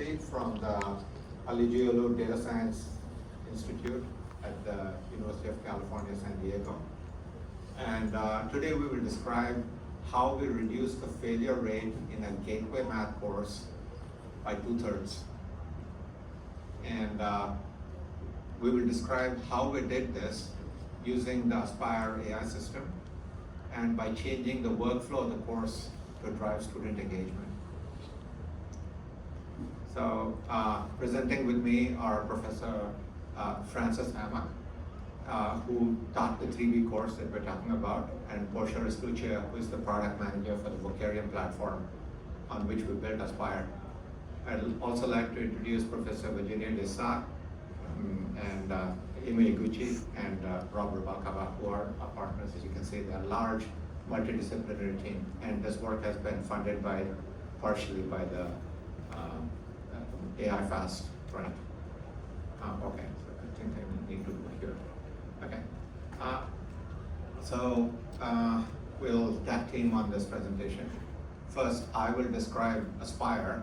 Timothy from the Aligiolu Data Science Institute at the University of California, San Diego. And today we will describe how we reduce the failure rate in a gateway math course by 2/3. And we will describe how we did this using the Aspire AI system and by changing the workflow of the course to drive student engagement. So presenting with me are Professor Francis Hammock, who taught the 3B course that we're talking about, and Portia Riscuccia, who is the product manager for the Vocareum platform on which we built Aspire. I'd also like to introduce Professor Virginia Desat and Amy Iguchi and Rob Rubalcaba, who are our partners. As you can see, they're a large multidisciplinary team, and this work has been funded partially by the AI Fast grant. Okay, so I think I need to go here. Okay, so we'll tag team on this presentation. First, I will describe Aspire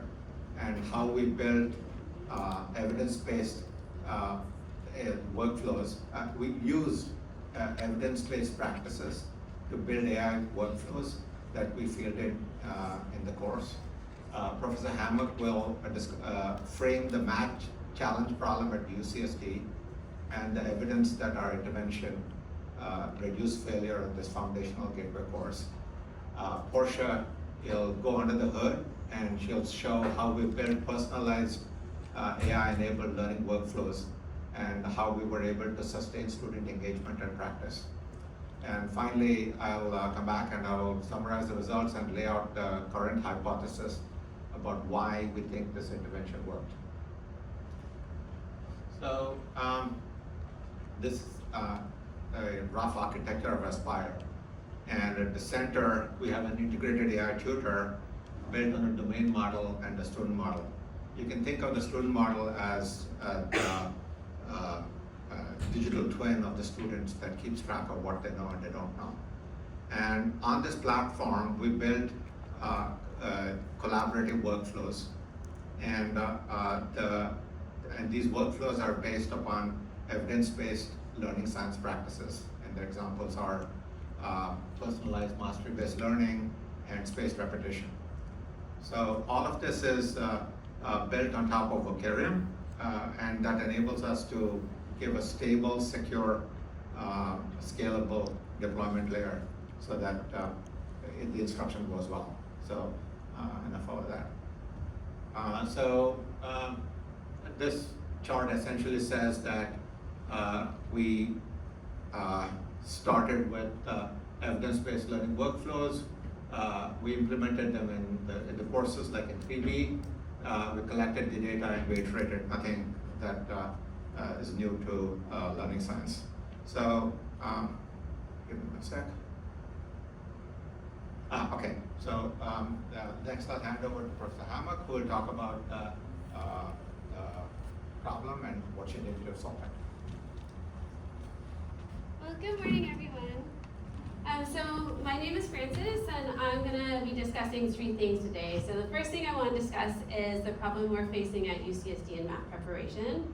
and how we build evidence-based workflows. We use evidence-based practices to build AI workflows that we fielded in the course. Professor Hammock will frame the math challenge problem at UCSD and the evidence that our intervention reduced failure of this foundational gateway course. Portia will go under the hood and she'll show how we build personalized AI-enabled learning workflows and how we were able to sustain student engagement and practice. And finally, I'll come back and I'll summarize the results and lay out the current hypothesis about why we think this intervention worked. So this is a rough architecture of Aspire. And at the center, we have an integrated AI tutor built on a domain model and a student model. You can think of the student model as the digital twin of the students that keeps track of what they know and they don't know. And on this platform, we built collaborative workflows. And these workflows are based upon evidence-based learning science practices. And the examples are personalized mastery-based learning and spaced repetition. So all of this is built on top of Vocareum, and that enables us to give a stable, secure, scalable deployment layer so that the instruction goes well. So enough of that. This chart essentially says that we started with evidence-based learning workflows. We implemented them in the courses like in 3B. We collected the data and we iterated. Nothing that is new to learning science. So give me one sec. Okay, so next I'll hand over to Professor Hammock, who will talk about the problem and what she did to solve it. Well, good morning, everyone. So my name is Frances, and I'm going to be discussing 3 things today. So the first thing I want to discuss is the problem we're facing at UCSD in math preparation.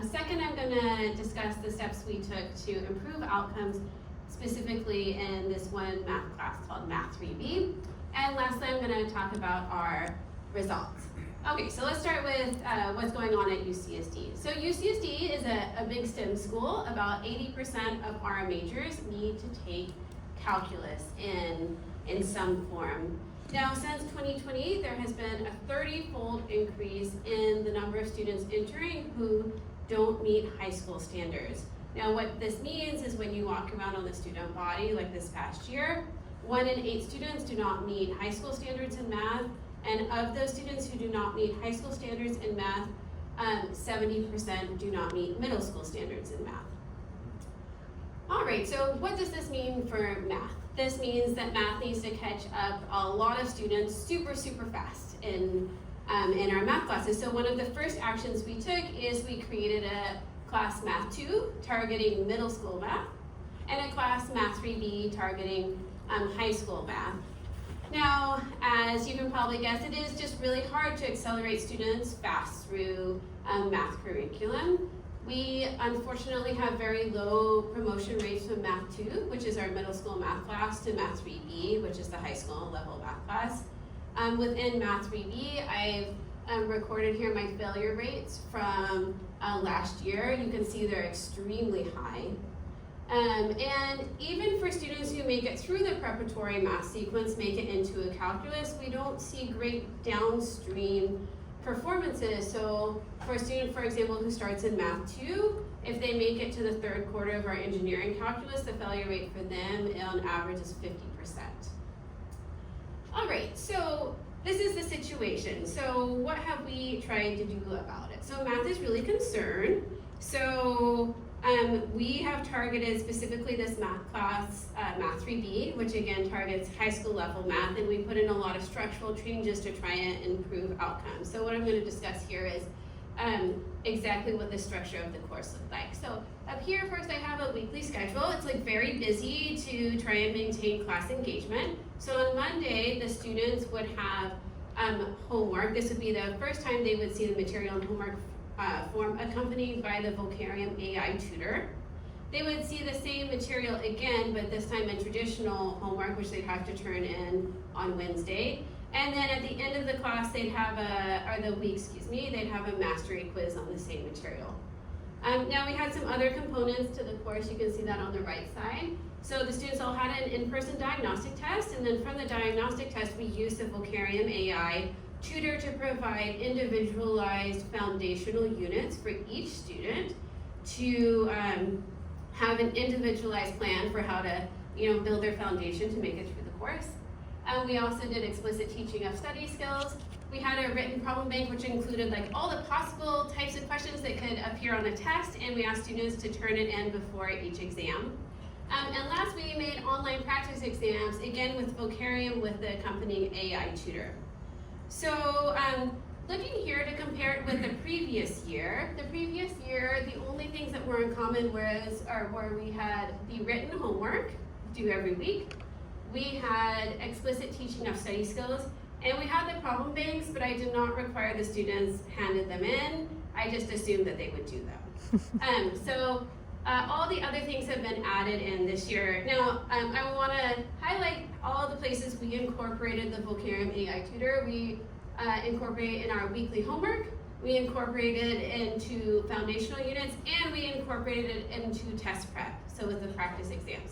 Second, I'm going to discuss the steps we took to improve outcomes, specifically in this one math class called Math 3B. And lastly, I'm going to talk about our results. Okay, so let's start with what's going on at UCSD. So UCSD is a big STEM school. About 80% of our majors need to take calculus in some form. Now, since 2020, there has been a 30-fold increase in the number of students entering who don't meet high school standards. Now, what this means is when you walk around on the student body, like this past year, 1 in 8 students do not meet high school standards in math, and of those students who do not meet high school standards in math, 70% do not meet middle school standards in math. All right, so what does this mean for math? This means that math needs to catch up a lot of students super fast in our math classes. So one of the first actions we took is we created a class Math 2 targeting middle school math and a class Math 3B targeting high school math. Now, as you can probably guess, it is just really hard to accelerate students fast through math curriculum. We unfortunately have very low promotion rates from Math 2, which is our middle school math class, to Math 3B, which is the high school level math class. Within Math 3B, I've recorded here my failure rates from last year. You can see they're extremely high. And even for students who make it through the preparatory math sequence, make it into a calculus, we don't see great downstream performances. So for a student, for example, who starts in Math 2, if they make it to the third quarter of our engineering calculus, the failure rate for them on average is 50%. All right, so this is the situation. So what have we tried to do about it? So math is really concerned. So we have targeted specifically this math class, Math 3B, which again targets high school level math, and we put in a lot of structural changes to try and improve outcomes. So what I'm going to discuss here is exactly what the structure of the course looked like. So up here, first I have a weekly schedule. It's like very busy to try and maintain class engagement. So on Monday, the students would have homework. This would be the first time they would see the material and homework form accompanied by the Vocareum AI tutor. They would see the same material again, but this time in traditional homework, which they'd have to turn in on Wednesday. And then at the end of the class, they'd have they'd have a mastery quiz on the same material. Now we had some other components to the course. You can see that on the right side. So the students all had an in-person diagnostic test, and then from the diagnostic test, we used the Vocareum AI tutor to provide individualized foundational units for each student to have an individualized plan for how to build their foundation to make it through the course. We also did explicit teaching of study skills. We had a written problem bank which included like all the possible types of questions that could appear on a test, and we asked students to turn it in before each exam. And last, we made online practice exams, again with Vocareum with the accompanying AI tutor. So looking here to compare it with the previous year, the only things that were in common were we had the written homework due every week, we had explicit teaching of study skills, and we had the problem banks, but I did not require the students handed them in. I just assumed that they would do them. All the other things have been added in this year. Now, I want to highlight all the places we incorporated the Vocareum AI tutor. We incorporated in our weekly homework, we incorporated into foundational units, and we incorporated it into test prep, so with the practice exams.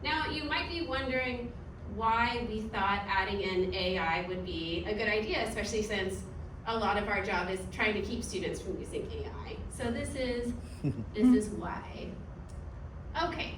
Now, you might be wondering why we thought adding in AI would be a good idea, especially since a lot of our job is trying to keep students from using AI. So this is why. Okay,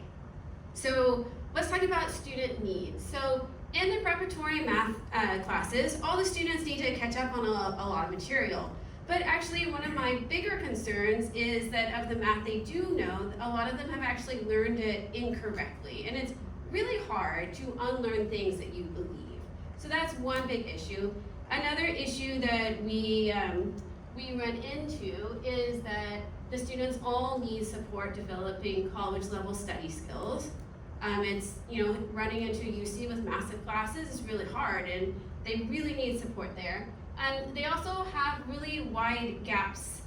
so let's talk about student needs. So in the preparatory math classes, all the students need to catch up on a lot of material. But actually, one of my bigger concerns is that of the math they do know, a lot of them have actually learned it incorrectly. And it's really hard to unlearn things that you believe. So that's one big issue. Another issue that we run into is that the students all need support developing college level study skills. It's, running into UC with massive classes is really hard, and they really need support there. They also have really wide gaps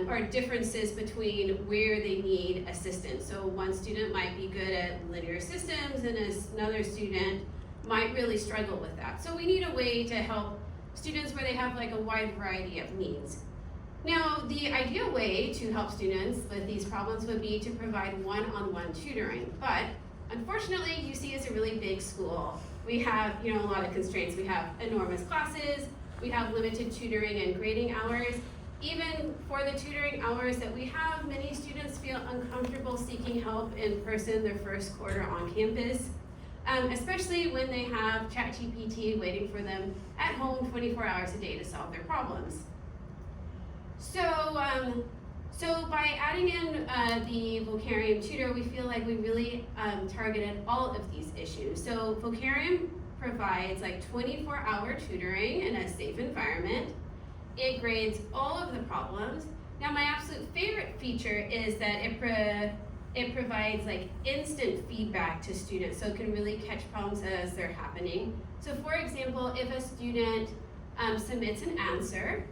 or differences between where they need assistance. So one student might be good at linear systems, and another student might really struggle with that. So we need a way to help students where they have like a wide variety of needs. Now, the ideal way to help students with these problems would be to provide one-on-one tutoring, but unfortunately, UC is a really big school. We have, a lot of constraints. We have enormous classes, we have limited tutoring and grading hours. Even for the tutoring hours that we have, many students feel uncomfortable seeking help in person their first quarter on campus, especially when they have ChatGPT waiting for them at home 24 hours a day to solve their problems. So by adding in the Vocareum tutor, we feel like we really targeted all of these issues. So Vocareum provides like 24-hour tutoring in a safe environment. It grades all of the problems. Now, my absolute favorite feature is that it provides like instant feedback to students, so it can really catch problems as they're happening. So for example, if a student submits an answer,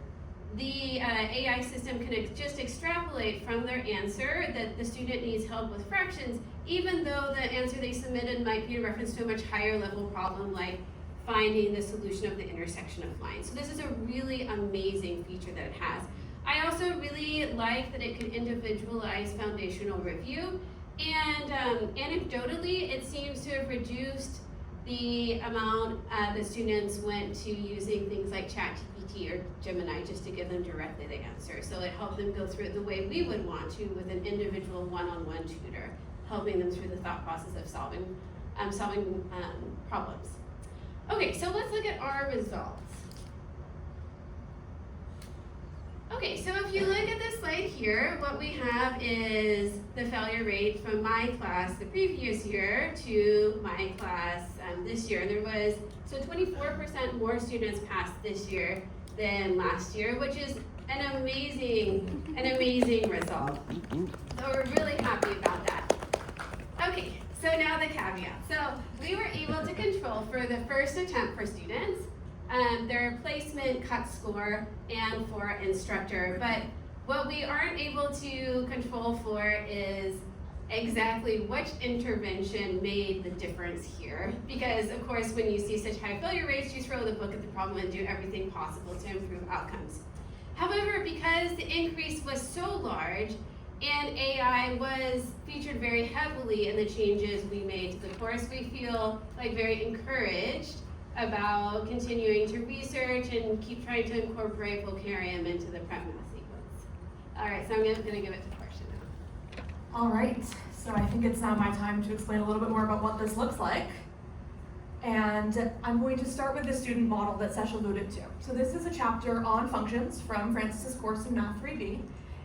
the AI system can just extrapolate from their answer that the student needs help with fractions, even though the answer they submitted might be in reference to a much higher level problem like finding the solution of the intersection of lines. So this is a really amazing feature that it has. I also really like that it can individualize foundational review, and anecdotally, it seems to have reduced the amount the students went to using things like ChatGPT or Gemini just to give them directly the answer. So it helped them go through it the way we would want to with an individual one-on-one tutor, helping them through the thought process of solving problems. Okay, so let's look at our results. Okay, so if you look at this slide here, what we have is the failure rate from my class the previous year to my class this year. There was, so 24% more students passed this year than last year, which is an amazing result. So we're really happy about that. Okay, so now the caveat. So we were able to control for the first attempt for students, their placement, cut score, and for instructor. But what we aren't able to control for is exactly which intervention made the difference here. Because of course, when you see such high failure rates, you throw the book at the problem and do everything possible to improve outcomes. However, because the increase was so large and AI was featured very heavily in the changes we made to the course, we feel like very encouraged about continuing to research and keep trying to incorporate Vocareum into the prep math sequence. All right, so I'm gonna give it to Portia now. All right, so I think it's now my time to explain a little bit more about what this looks like. And I'm going to start with the student model that Sesh alluded to. So this is a chapter on functions from Francis's course in Math 3B,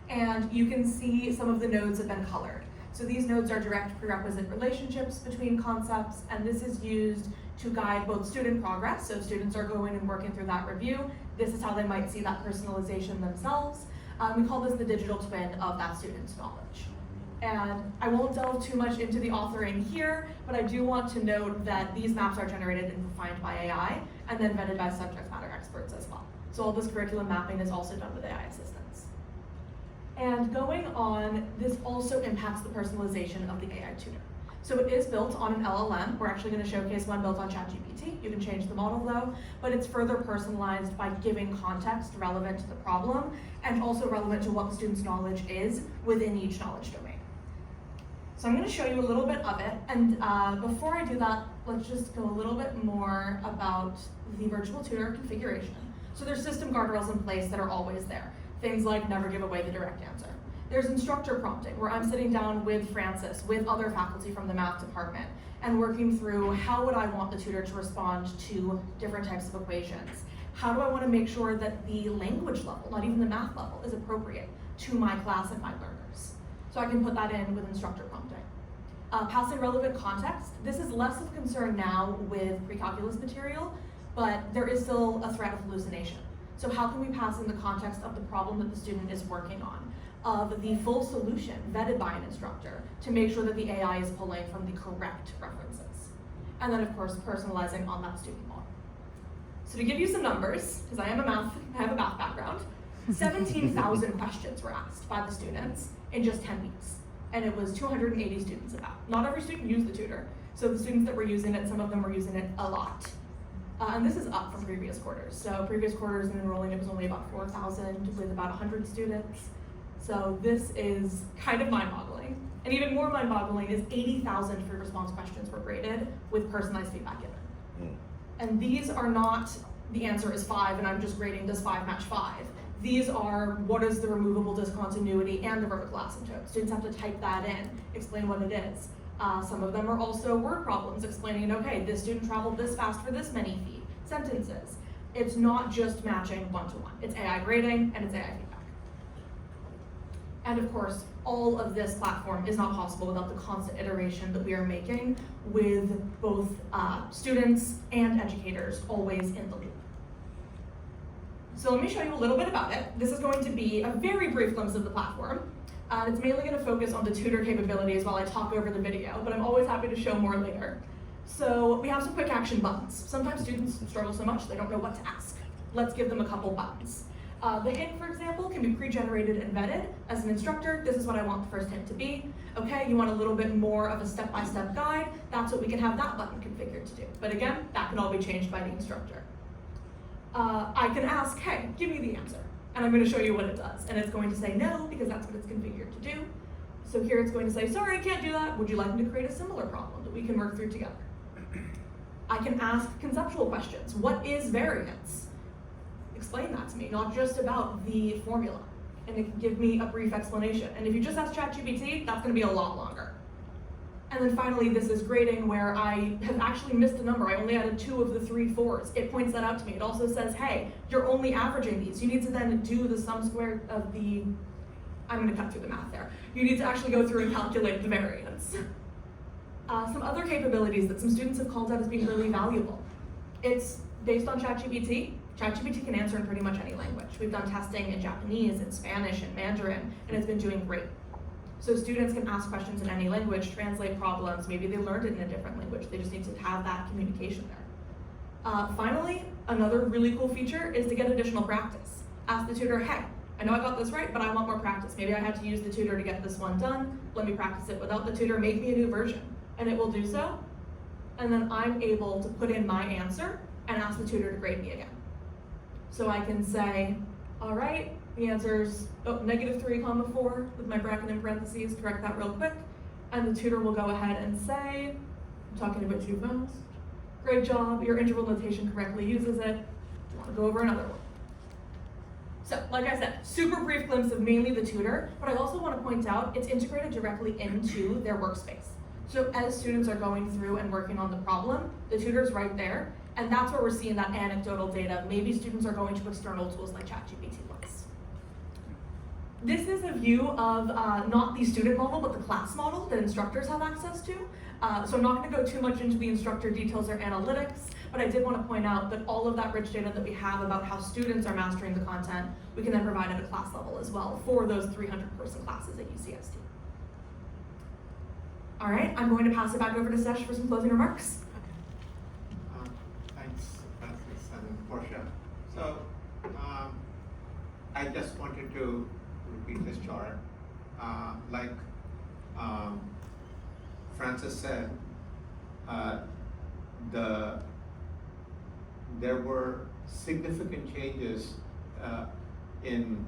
and you can see some of the nodes have been colored. So these nodes are direct prerequisite relationships between concepts, and this is used to guide both student progress. So students are going and working through that review. This is how they might see that personalization themselves. We call this the digital twin of that student's knowledge. And I won't delve too much into the authoring here, but I do want to note that these maps are generated and refined by AI and then vetted by subject matter experts as well. So all this curriculum mapping is also done with AI assistance. And going on, this also impacts the personalization of the AI tutor. So it is built on an LLM. We're actually going to showcase one built on ChatGPT. You can change the model though, but it's further personalized by giving context relevant to the problem and also relevant to what the student's knowledge is within each knowledge domain. So I'm going to show you a little bit of it, and before I do that, let's just go a little bit more about the virtual tutor configuration. So there's system guardrails in place that are always there. Things like never give away the direct answer. There's instructor prompting, where I'm sitting down with Francis, with other faculty from the math department, and working through how would I want the tutor to respond to different types of equations. How do I want to make sure that the language level, not even the math level, is appropriate to my class and my learners. So I can put that in with instructor prompting. Passing relevant context. This is less of a concern now with pre-calculus material, but there is still a threat of hallucination. So how can we pass in the context of the problem that the student is working on, of the full solution vetted by an instructor to make sure that the AI is pulling from the correct references. And then of course, personalizing on that student model. So to give you some numbers, because I have a math background, 17,000 questions were asked by the students in just 10 weeks. And it was 280 students about. Not every student used the tutor. So the students that were using it, some of them were using it a lot. And this is up from previous quarters. So previous quarters in enrolling, it was only about 4,000 with about 100 students. So this is kind of mind-boggling. And even more mind-boggling is 80,000 free response questions were graded with personalized feedback given. And these are not, the answer is 5 and I'm just grading, does 5 match 5? These are, what is the removable discontinuity and the vertical asymptote. Students have to type that in, explain what it is. Some of them are also word problems explaining, okay, this student traveled this fast for this many feet, sentences. It's not just matching one-to-one. It's AI grading and it's AI feedback. And of course, all of this platform is not possible without the constant iteration that we are making with both students and educators always in the loop. So let me show you a little bit about it. This is going to be a very brief glimpse of the platform. It's mainly going to focus on the tutor capabilities while I talk over the video, but I'm always happy to show more later. So we have some quick action buttons. Sometimes students struggle so much they don't know what to ask. Let's give them a couple buttons. The hint, for example, can be pre-generated and vetted. As an instructor, this is what I want the first hint to be. Okay, you want a little bit more of a step-by-step guide, that's what we can have that button configured to do. But again, that can all be changed by the instructor. I can ask, hey, give me the answer. And I'm going to show you what it does. And it's going to say no, because that's what it's configured to do. So here it's going to say, sorry, I can't do that. Would you like me to create a similar problem that we can work through together? I can ask conceptual questions. What is variance? Explain that to me, not just about the formula. And it can give me a brief explanation. And if you just ask ChatGPT, that's going to be a lot longer. And then finally, this is grading where I have actually missed a number. I only added 2 of the 3 4s. It points that out to me. It also says, hey, you're only averaging these. You need to then do the sum squared of the, I'm going to cut through the math there. You need to actually go through and calculate the variance. Some other capabilities that some students have called out as being really valuable. It's based on ChatGPT. ChatGPT can answer in pretty much any language. We've done testing in Japanese, in Spanish, and Mandarin, and it's been doing great. So students can ask questions in any language, translate problems, maybe they learned it in a different language, they just need to have that communication there. Finally, another really cool feature is to get additional practice. Ask the tutor, hey, I know I got this right, but I want more practice. Maybe I had to use the tutor to get this one done, let me practice it without the tutor, make me a new version. And it will do so, and then I'm able to put in my answer and ask the tutor to grade me again. So I can say, all right, the answer's -3, 4 with my bracket in parentheses, correct that real quick, and the tutor will go ahead and say, I'm talking a bit too fast, great job, your interval notation correctly uses it, do you want to go over another one? So, like I said, super brief glimpse of mainly the tutor, but I also want to point out it's integrated directly into their workspace. So as students are going through and working on the problem, the tutor's right there, and that's where we're seeing that anecdotal data. Maybe students are going to external tools like ChatGPT once. This is a view of not the student model, but the class model that instructors have access to. So I'm not going to go too much into the instructor details or analytics, but I did want to point out that all of that rich data that we have about how students are mastering the content, we can then provide at a class level as well for those 300-person classes at UCSD. All right, I'm going to pass it back over to Sesh for some closing remarks. Thanks, Francis and Portia. So, I just wanted to repeat this chart. Like Francis said, there were significant changes in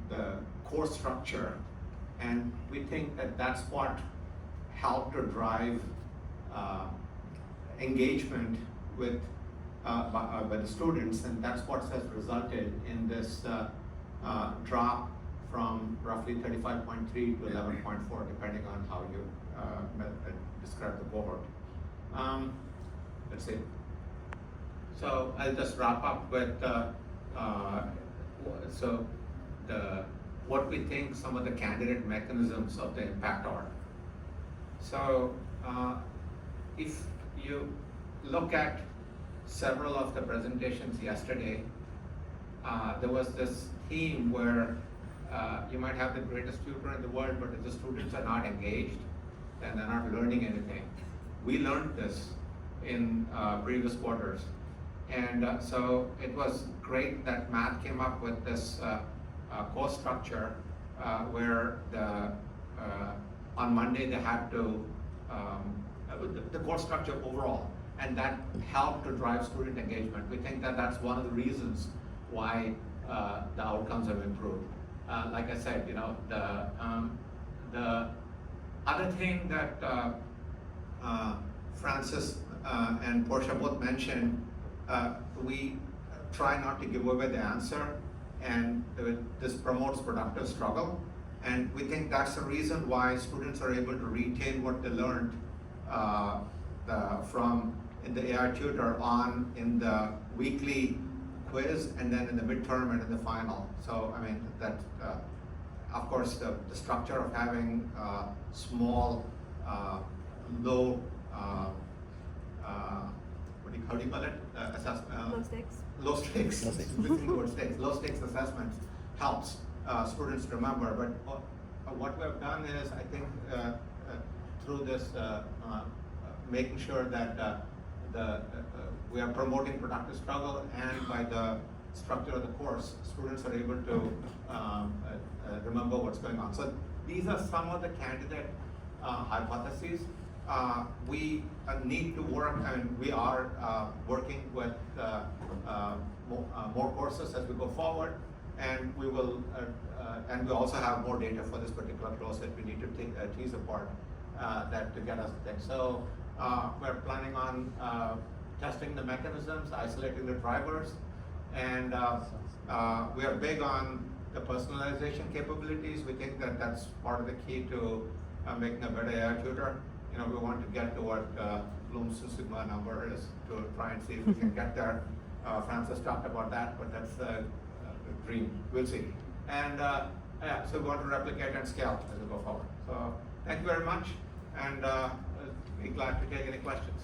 the course structure, and we think that that's what helped to drive engagement with by the students, and that's what has resulted in this drop from roughly 35.3 to 11.4, depending on how you describe the cohort. Let's see. So I'll just wrap up with what we think some of the candidate mechanisms of the impact are. So if you look at several of the presentations yesterday, there was this theme where you might have the greatest tutor in the world, but if the students are not engaged, then they're not learning anything. We learned this in previous quarters. And so it was great that math came up with this course structure where on Monday they had to, the course structure overall, and that helped to drive student engagement. We think that that's one of the reasons why the outcomes have improved. Like I said, you know, the other thing that Francis and Portia both mentioned, we try not to give away the answer, and this promotes productive struggle. And we think that's the reason why students are able to retain what they learned from in the AI tutor on in the weekly quiz, and then in the midterm and in the final. So I mean that, of course, the structure of having small, low, how do you call it? Low stakes. Low stakes. Low stakes. Low stakes assessments helps students remember, but what we have done is, I think, through this, making sure that we are promoting productive struggle, and by the structure of the course, students are able to remember what's going on. So these are some of the candidate hypotheses. We need to work, and we are working with more courses as we go forward, and we will, and we also have more data for this particular course that we need to tease apart that to get us there. So we're planning on testing the mechanisms, isolating the drivers, and we are big on the personalization capabilities. We think that that's part of the key to making a better AI tutor. You know, we want to get to what Bloom's sigma number is, to try and see if we can get there. Francis talked about that, but that's a dream. We'll see. And yeah, so we want to replicate and scale as we go forward. So thank you very much, and be glad to take any questions.